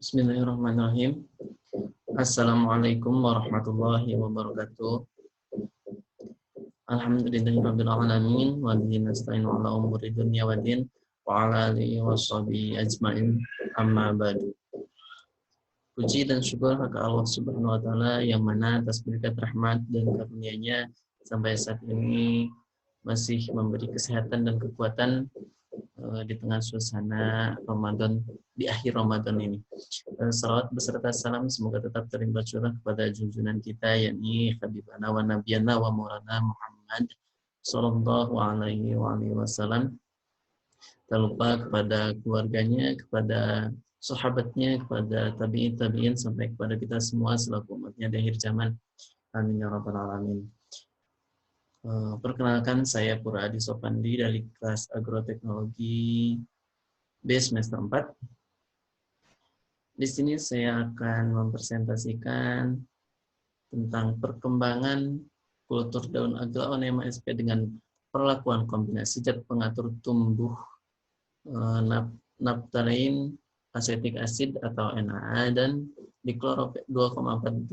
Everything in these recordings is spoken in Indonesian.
Bismillahirrahmanirrahim. Assalamualaikum warahmatullahi wabarakatuh. Alhamdulillahirabbil alamin wa bihi nasta'inu ala umuri dunya waddin wa ala alihi washabihi ajmain. Amma ba'du. Puji dan syukur hak Allah Subhanahu wa taala yang mana atas berkat rahmat dan karunia-Nya sampai saat ini masih memberi kesehatan dan kekuatan di tengah suasana Ramadan, di akhir Ramadan ini. Salawat beserta salam semoga tetap terlimpah curah kepada junjungan kita, yakni Habibana wa Nabiyana wa Maulana Muhammad Sallallahu alaihi wasallam. Tak lupa kepada keluarganya, kepada sahabatnya, kepada tabi'in sampai kepada kita semua selaku umatnya di akhir zaman. Amin ya rabbal alamin. Perkenalkan, saya Pura Adi Sopandi dari kelas Agroteknologi B semester 4. Di sini saya akan mempresentasikan tentang perkembangan kultur daun aglaonema sp dengan perlakuan kombinasi zat pengatur tumbuh naphthalein asetik asid atau NAA dan 2,4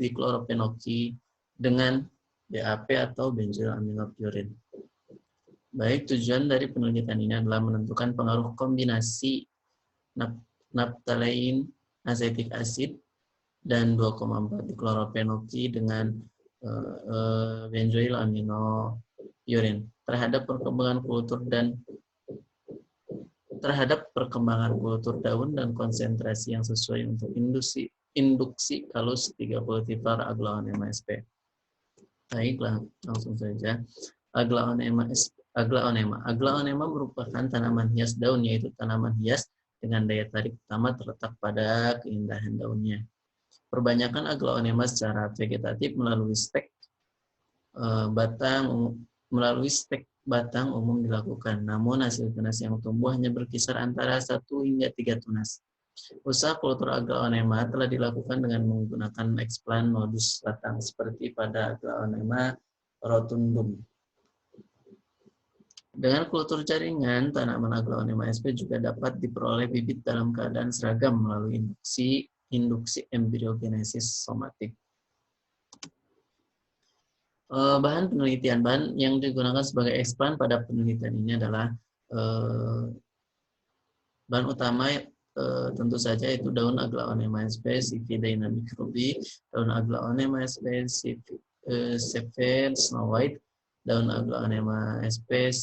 diklorophenoki dengan BAP atau benzoyl aminopyrin. Baik, tujuan dari penelitian ini adalah menentukan pengaruh kombinasi naphthalein asetik asid dan 2,4 diklorophenoki dengan benzoyl aminopyrin terhadap perkembangan kultur daun dan konsentrasi yang sesuai untuk induksi kalus 30 tipar aglaonema sp. Baiklah, langsung saja. Aglaonema merupakan tanaman hias daun, yaitu tanaman hias dengan daya tarik utama terletak pada keindahan daunnya. Perbanyakan aglaonema secara vegetatif melalui stek batang umum dilakukan, namun hasil tunas yang tumbuh hanya berkisar antara 1 hingga 3 tunas. Usaha kultur aglaonema telah dilakukan dengan menggunakan explant nodus batang seperti pada Aglaonema rotundum. Dengan kultur jaringan, tanaman Aglaonema sp juga dapat diperoleh bibit dalam keadaan seragam melalui induksi embryogenesis somatik. Bahan penelitian yang digunakan sebagai explant pada penelitian ini adalah bahan utama tentu saja itu daun Aglaonema sp Cividaina microbi, daun Aglaonema sp Sever Snow White, daun Aglaonema sp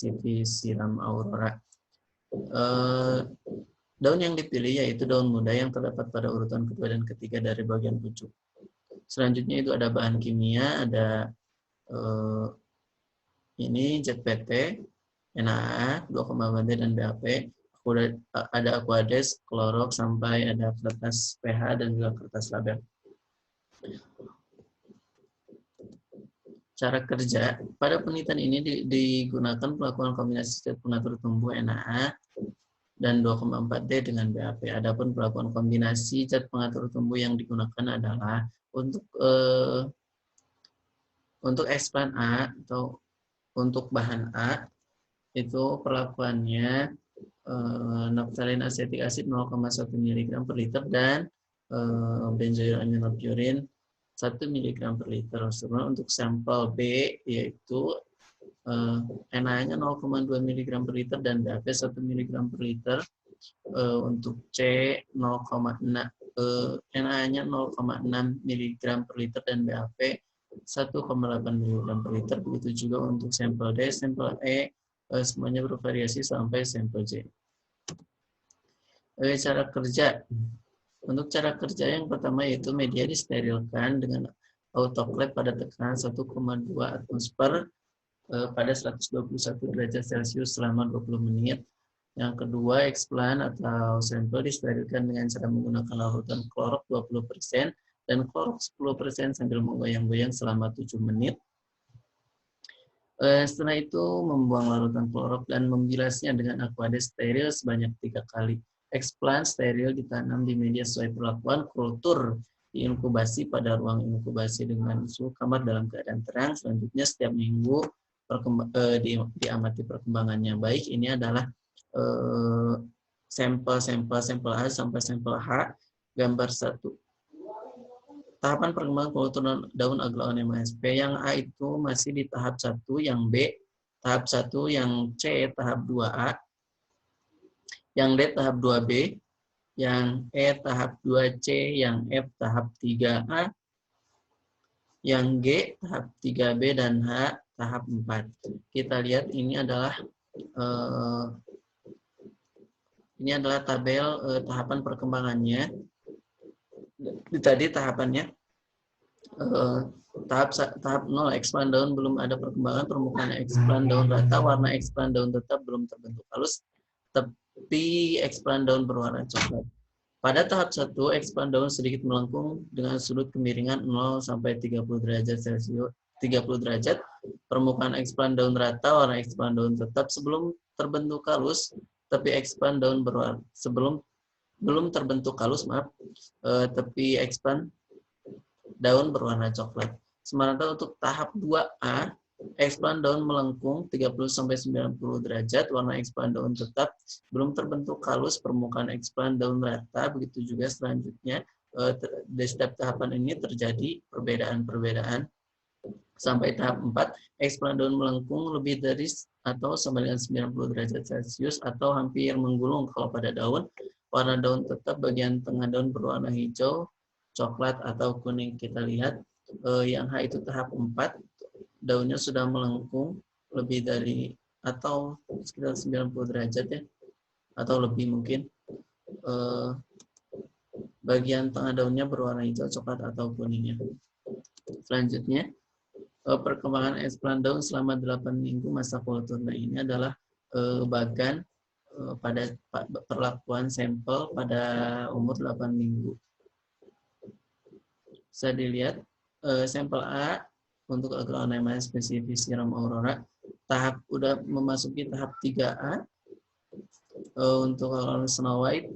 Siram aurora. Daun yang dipilih yaitu daun muda yang terdapat pada urutan kedua dan ketiga dari bagian pucuk. Selanjutnya itu ada bahan kimia, ada ini ZPT, NaA, 2,4 dan BAP. Ada Aquades, Clorox, sampai ada kertas pH dan juga kertas label. Cara kerja pada penelitian ini digunakan pelakuan kombinasi zat pengatur tumbuh NaA dan 2,4D dengan BAP. Adapun pelakuan kombinasi zat pengatur tumbuh yang digunakan adalah untuk explant A atau untuk bahan A itu perlakuannya naphthalein asetik asid 0,1 mg per liter dan benzoyl aminopyrin 1 mg per liter. Sebenarnya untuk sampel B yaitu NaA-nya 0,2 mg per liter dan BAP 1 mg per liter. Untuk C NaA-nya 0,6 mg per liter dan BAP 1,8 mg per liter. Begitu juga untuk sampel D, sampel E, semuanya bervariasi sampai sampel J. Cara kerja. Untuk cara kerja yang pertama yaitu media disterilkan dengan autoclave pada tekanan 1,2 atmosfer pada 121 derajat Celcius selama 20 menit. Yang kedua, explant atau sampel disterilkan dengan cara menggunakan larutan klorok 20% dan klorok 10% sambil menggoyang-goyang selama 7 menit. Setelah itu membuang larutan klorok dan membilasnya dengan Aquades steril sebanyak 3 kali. Explant steril ditanam di media sesuai perlakuan kultur diinkubasi pada ruang inkubasi dengan suhu kamar dalam keadaan terang. Selanjutnya setiap minggu diamati perkembangannya. Baik, ini adalah sampel A sampai sampel H. Gambar 1. Tahapan perkembangan kultur daun Aglaonema sp. Yang A itu masih di tahap 1, yang B tahap 1, yang C tahap 2A, yang D tahap 2B, yang E tahap 2C, yang F tahap 3A, yang G tahap 3B, dan H tahap 4. Kita lihat ini adalah tabel tahapan perkembangannya. Tadi tahapannya tahap 0 expand daun belum ada perkembangan, permukaan expand daun rata, warna expand daun tetap belum terbentuk halus, tepi expand daun berwarna coklat. Pada tahap 1, expand daun sedikit melengkung dengan sudut kemiringan 0 sampai 30 derajat Celcius. 30 derajat, permukaan expand daun rata, warna expand daun tetap sebelum terbentuk halus, tepi expand daun berwarna belum terbentuk halus, tepi expand daun berwarna coklat. Sementara untuk tahap 2A, expand daun melengkung 30-90 derajat, warna expand daun tetap, belum terbentuk halus, permukaan expand daun rata. Begitu juga selanjutnya, di setiap tahapan ini terjadi perbedaan-perbedaan. Sampai tahap 4, expand daun melengkung lebih dari atau sama dengan 90 derajat Celcius atau hampir menggulung kalau pada daun. Warna daun tetap, bagian tengah daun berwarna hijau, coklat atau kuning. Kita lihat yang H itu tahap 4, daunnya sudah melengkung lebih dari atau sekitar 90 derajat ya, atau lebih mungkin. Bagian tengah daunnya berwarna hijau, coklat atau kuningnya. Selanjutnya, perkembangan expand daun selama 8 minggu masa kultur. Nah, ini adalah bagan pada perlakuan sampel pada umur 8 minggu. Bisa dilihat sampel A untuk Aglaonema spesifis siram aurora udah memasuki tahap 3A. Untuk Snow White,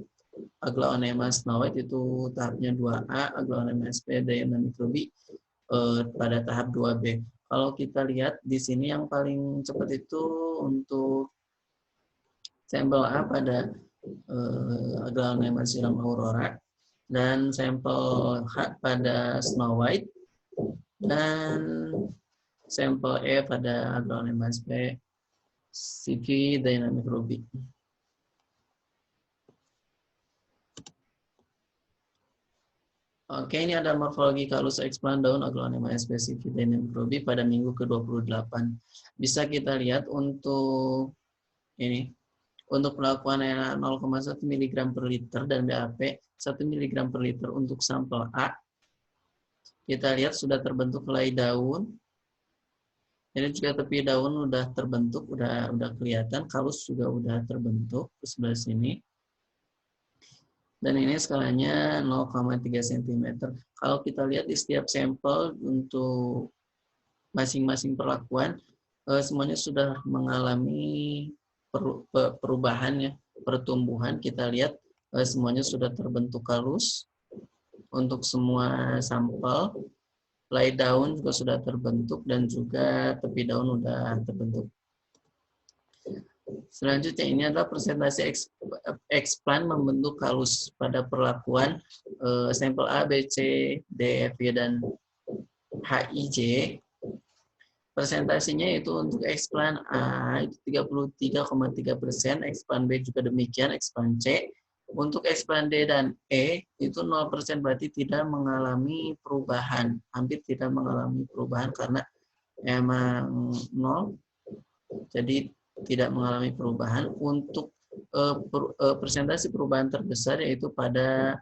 Aglaonema Snow White itu tahapnya 2A, Aglaonema sp. Diana microbi pada tahap 2B. Kalau kita lihat di sini yang paling cepat itu untuk sampel A pada Aglaonema siram aurora, dan sampel H pada Snow White, dan sampel E pada Aglaonema sp. CV Dynamic Ruby. Oke, ini ada morfologi kalus expand daun Aglaonema sp. CV Dynamic Ruby pada minggu ke-28. Bisa kita lihat untuk ini. Untuk pelakuan 0,1 mg per liter dan BAP 1 mg per liter untuk sampel A. Kita lihat sudah terbentuk helai daun. Ini juga tepi daun udah terbentuk, udah kelihatan. Kalus juga udah terbentuk ke sebelah sini. Dan ini skalanya 0,3 cm. Kalau kita lihat di setiap sampel untuk masing-masing perlakuan, semuanya sudah mengalami perubahan ya, pertumbuhan. Kita lihat semuanya sudah terbentuk halus untuk semua sampel. Helai daun juga sudah terbentuk dan juga tepi daun sudah terbentuk. Selanjutnya ini adalah presentasi explant membentuk halus pada perlakuan sampel A, B, C, D, F, G, dan H, I, J. Presentasinya itu untuk explant A itu 33,3%, explant B juga demikian, explant C. Untuk explant D dan E itu 0%, berarti tidak mengalami perubahan, hampir tidak mengalami perubahan karena emang 0, jadi tidak mengalami perubahan. Untuk presentasi perubahan terbesar yaitu pada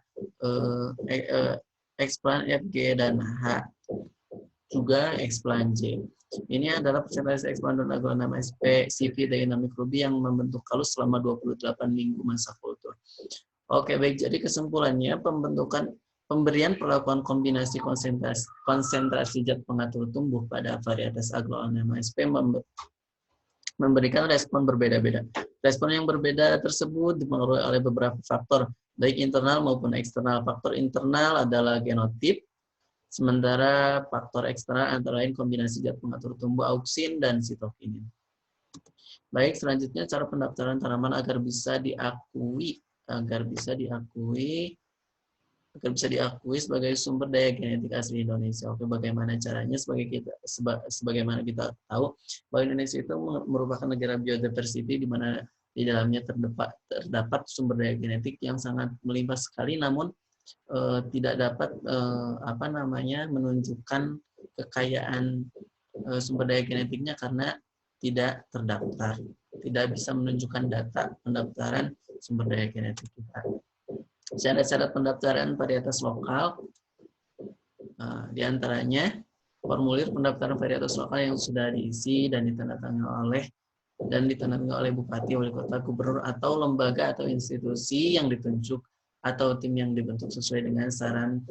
explant F, G, dan H, juga explant J. Ini adalah presentasi explant daun Aglaonema sp. CV Dynamic Ruby yang membentuk halus selama 28 minggu masa kultur. Oke, baik. Jadi kesimpulannya, pemberian perlakuan kombinasi konsentrasi zat pengatur tumbuh pada varietas Aglaonema sp. memberikan respon berbeda-beda. Respon yang berbeda tersebut dipengaruhi oleh beberapa faktor, baik internal maupun eksternal. Faktor internal adalah genotip, sementara faktor eksternal antara lain kombinasi zat pengatur tumbuh auksin dan sitokinin. Baik, selanjutnya cara pendaftaran tanaman agar bisa diakui agar bisa diakui sebagai sumber daya genetik asli Indonesia. Oke, bagaimana caranya? Sebagaimana kita tahu bahwa Indonesia itu merupakan negara biodiversity di mana di dalamnya terdapat sumber daya genetik yang sangat melimpah sekali, namun tidak dapat menunjukkan kekayaan sumber daya genetiknya karena tidak terdaftar, tidak bisa menunjukkan data pendaftaran sumber daya genetik kita. Syarat-syarat pendaftaran varietas lokal, di antaranya formulir pendaftaran varietas lokal yang sudah diisi dan ditandatangani oleh bupati, wali kota, gubernur, atau lembaga atau institusi yang ditunjuk atau tim yang dibentuk sesuai dengan saran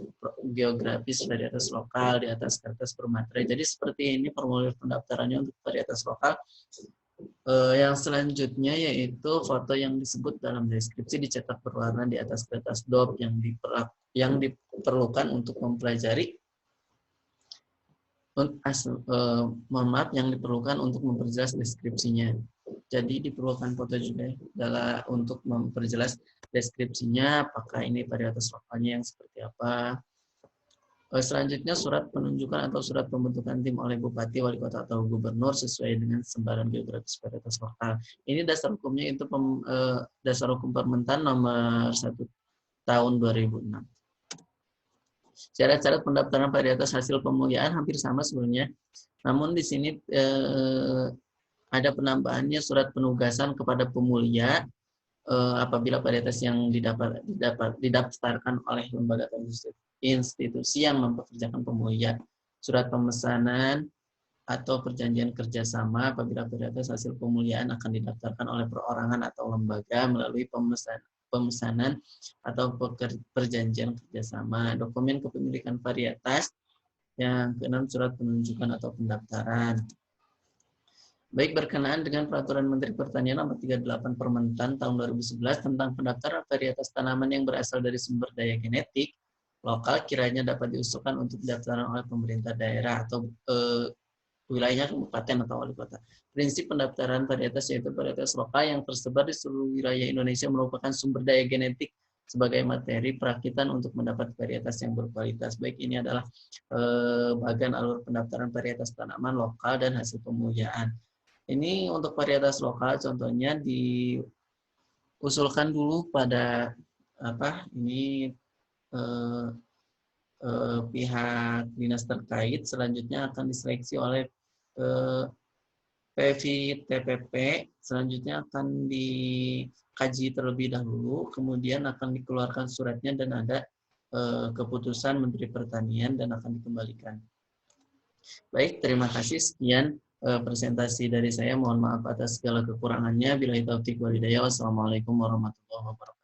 geografis varietas lokal di atas kertas bermaterai. Jadi seperti ini formulir pendaftarannya untuk varietas lokal. Yang selanjutnya yaitu foto yang disebut dalam deskripsi dicetak berwarna di atas kertas DOP yang diperlukan untuk mempelajari yang diperlukan untuk memperjelas deskripsinya. Jadi diperlukan foto juga untuk memperjelas deskripsinya, apakah ini varietas lokalnya yang seperti apa. Selanjutnya surat penunjukan atau surat pembentukan tim oleh bupati, wali kota, atau gubernur sesuai dengan sebaran geografis varietas lokal. Ini dasar hukumnya itu dasar hukum Permentan nomor 1 tahun 2006. Syarat-syarat pendaftaran varietas hasil pemuliaan hampir sama sebenarnya. Namun di sini ada penambahannya surat penugasan kepada pemulia apabila varietas yang didaftarkan oleh lembaga atau institusi yang mempekerjakan pemulia, surat pemesanan atau perjanjian kerjasama apabila varietas hasil pemuliaan akan didaftarkan oleh perorangan atau lembaga melalui pemesanan atau perjanjian kerjasama, dokumen kepemilikan varietas, yang keenam surat penunjukan atau pendaftaran. Baik, berkenaan dengan Peraturan Menteri Pertanian Nomor 38 Permentan tahun 2011 tentang pendaftaran varietas tanaman yang berasal dari sumber daya genetik lokal kiranya dapat diusulkan untuk pendaftaran oleh pemerintah daerah atau wilayahnya kabupaten atau wali kota. Prinsip pendaftaran varietas yaitu varietas lokal yang tersebar di seluruh wilayah Indonesia merupakan sumber daya genetik sebagai materi perakitan untuk mendapat varietas yang berkualitas. Baik, ini adalah bagian alur pendaftaran varietas tanaman lokal dan hasil pemuliaan. Ini untuk varietas lokal, contohnya diusulkan dulu pada pihak dinas terkait, selanjutnya akan diseleksi oleh PV TPP, selanjutnya akan dikaji terlebih dahulu, kemudian akan dikeluarkan suratnya dan ada keputusan Menteri Pertanian dan akan dikembalikan. Baik, terima kasih. Sekian presentasi dari saya. Mohon maaf atas segala kekurangannya. Billahi taufiq wal hidayah. Wassalamualaikum warahmatullahi wabarakatuh.